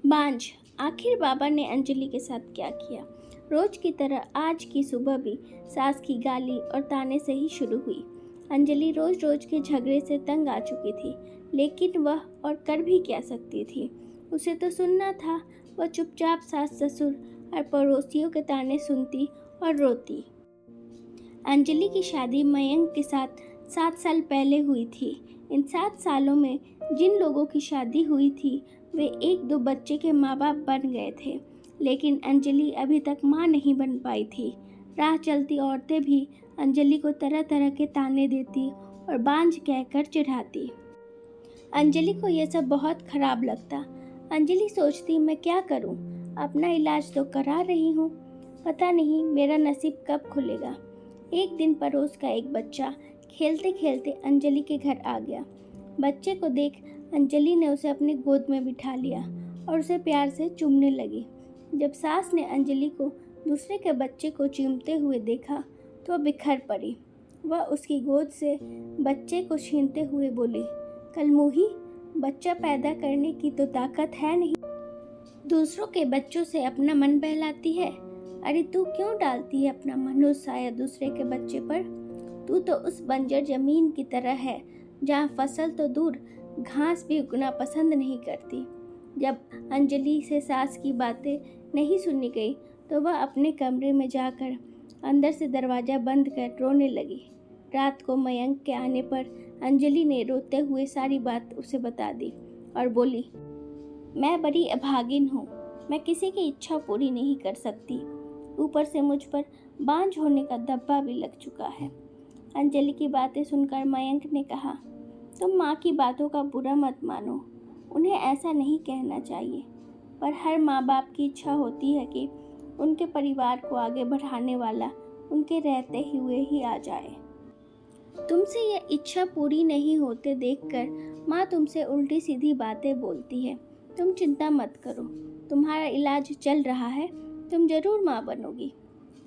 बांझ। आखिर बाबा ने अंजलि के साथ क्या किया? रोज की तरह आज की सुबह भी सास की गाली और ताने से ही शुरू हुई। अंजलि रोज रोज के झगड़े से तंग आ चुकी थी, लेकिन वह और कर भी क्या सकती थी। उसे तो सुनना था। वह चुपचाप सास ससुर और पड़ोसियों के ताने सुनती और रोती। अंजलि की शादी मयंक के साथ 7 साल पहले हुई थी। इन 7 सालों में जिन लोगों की शादी हुई थी वे एक दो बच्चे के माँ बाप बन गए थे, लेकिन अंजलि अभी तक माँ नहीं बन पाई थी। राह चलती औरतें भी अंजलि को तरह तरह के ताने देती और बांझ कहकर चिढ़ाती। अंजलि को यह सब बहुत खराब लगता। अंजलि सोचती, मैं क्या करूं? अपना इलाज तो करा रही हूं, पता नहीं मेरा नसीब कब खुलेगा। एक दिन पड़ोस का एक बच्चा खेलते खेलते अंजलि के घर आ गया। बच्चे को देख अंजलि ने उसे अपनी गोद में बिठा लिया और उसे प्यार से चूमने लगी। जब सास ने अंजलि को दूसरे के बच्चे को चूमते हुए देखा तो बिखर पड़ी। वह उसकी गोद से बच्चे को छीनते हुए बोली, कलमुही, बच्चा पैदा करने की तो ताकत है नहीं, दूसरों के बच्चों से अपना मन बहलाती है। अरे तू क्यों डालती है अपना मनुष्य साया दूसरे के बच्चे पर? तू तो उस बंजर जमीन की तरह है जहाँ फसल तो दूर घास भी उगना पसंद नहीं करती। जब अंजलि से सास की बातें नहीं सुनी गई तो वह अपने कमरे में जाकर अंदर से दरवाज़ा बंद कर रोने लगी। रात को मयंक के आने पर अंजलि ने रोते हुए सारी बात उसे बता दी और बोली, मैं बड़ी अभागिन हूँ, मैं किसी की इच्छा पूरी नहीं कर सकती। ऊपर से मुझ पर बांझ होने का धब्बा भी लग चुका है। अंजलि की बातें सुनकर मयंक ने कहा, तुम माँ की बातों का बुरा मत मानो, उन्हें ऐसा नहीं कहना चाहिए, पर हर माँ बाप की इच्छा होती है कि उनके परिवार को आगे बढ़ाने वाला उनके रहते हुए ही आ जाए। तुमसे यह इच्छा पूरी नहीं होते देखकर माँ तुमसे उल्टी सीधी बातें बोलती है। तुम चिंता मत करो, तुम्हारा इलाज चल रहा है, तुम जरूर माँ बनोगी।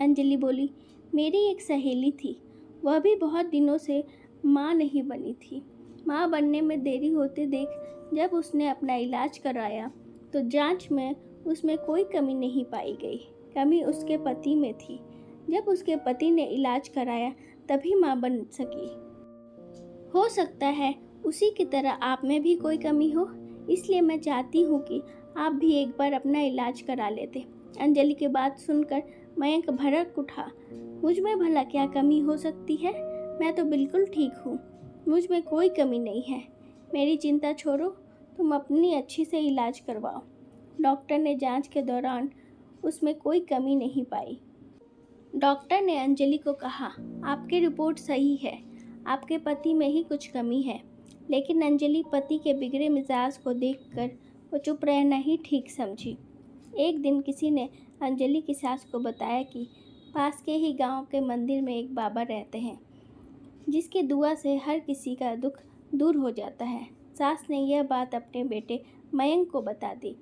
अंजलि बोली, मेरी एक सहेली थी, वह भी बहुत दिनों से माँ नहीं बनी थी। माँ बनने में देरी होते देख जब उसने अपना इलाज कराया तो जांच में उसमें कोई कमी नहीं पाई गई। कमी उसके पति में थी। जब उसके पति ने इलाज कराया तभी माँ बन सकी। हो सकता है उसी की तरह आप में भी कोई कमी हो, इसलिए मैं चाहती हूँ कि आप भी एक बार अपना इलाज करा लेते। अंजलि की बात सुनकर मयंक भड़क उठा। मुझ में भला क्या कमी हो सकती है? मैं तो बिल्कुल ठीक हूँ, मुझ में कोई कमी नहीं है। मेरी चिंता छोड़ो, तुम अपनी अच्छी से इलाज करवाओ। डॉक्टर ने जांच के दौरान उसमें कोई कमी नहीं पाई। डॉक्टर ने अंजलि को कहा, आपकी रिपोर्ट सही है, आपके पति में ही कुछ कमी है। लेकिन अंजलि पति के बिगड़े मिजाज को देखकर वो चुप रहना ही ठीक समझी। एक दिन किसी ने अंजलि की सास को बताया कि पास के ही गांव के मंदिर में एक बाबा रहते हैं, जिसकी दुआ से हर किसी का दुख दूर हो जाता है। सास ने यह बात अपने बेटे मयंक को बता दी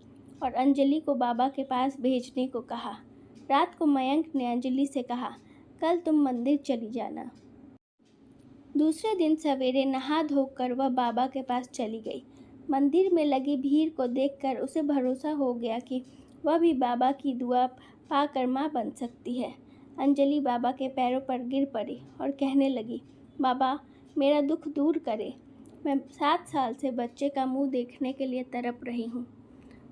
और अंजलि को बाबा के पास भेजने को कहा। रात को मयंक ने अंजलि से कहा, कल तुम मंदिर चली जाना। दूसरे दिन सवेरे नहा धोकर वह बाबा के पास चली गई। मंदिर में लगी भीड़ को देखकर उसे भरोसा हो गया कि वह भी बाबा की दुआ पाकर माँ बन सकती है। अंजलि बाबा के पैरों पर गिर पड़ी और कहने लगी, बाबा मेरा दुख दूर करे, मैं 7 साल से बच्चे का मुंह देखने के लिए तड़प रही हूँ।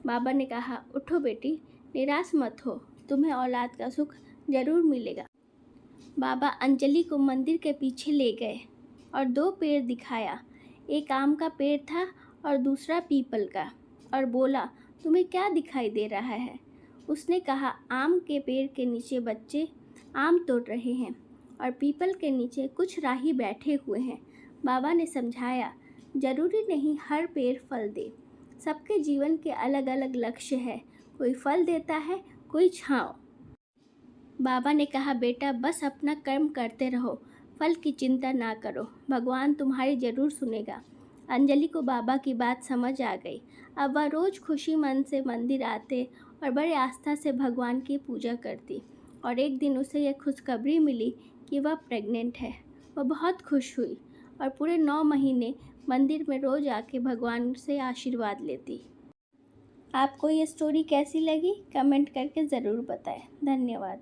बाबा ने कहा, उठो बेटी, निराश मत हो, तुम्हें औलाद का सुख जरूर मिलेगा। बाबा अंजलि को मंदिर के पीछे ले गए और 2 पेड़ दिखाया। एक आम का पेड़ था और दूसरा पीपल का, और बोला, तुम्हें क्या दिखाई दे रहा है? उसने कहा, आम के पेड़ के नीचे बच्चे आम तोड़ रहे हैं और पीपल के नीचे कुछ राही बैठे हुए हैं। बाबा ने समझाया, जरूरी नहीं हर पेड़ फल दे, सबके जीवन के अलग अलग लक्ष्य है, कोई फल देता है, कोई छाँव। बाबा ने कहा, बेटा बस अपना कर्म करते रहो, फल की चिंता ना करो, भगवान तुम्हारी जरूर सुनेगा। अंजलि को बाबा की बात समझ आ गई। अब वह रोज़ खुशी मन से मंदिर आते और बड़े आस्था से भगवान की पूजा करती। और एक दिन उसे यह खुशखबरी मिली कि वह प्रेग्नेंट है। वह बहुत खुश हुई और पूरे 9 महीने मंदिर में रोज़ आके भगवान से आशीर्वाद लेती। आपको ये स्टोरी कैसी लगी कमेंट करके ज़रूर बताएं। धन्यवाद।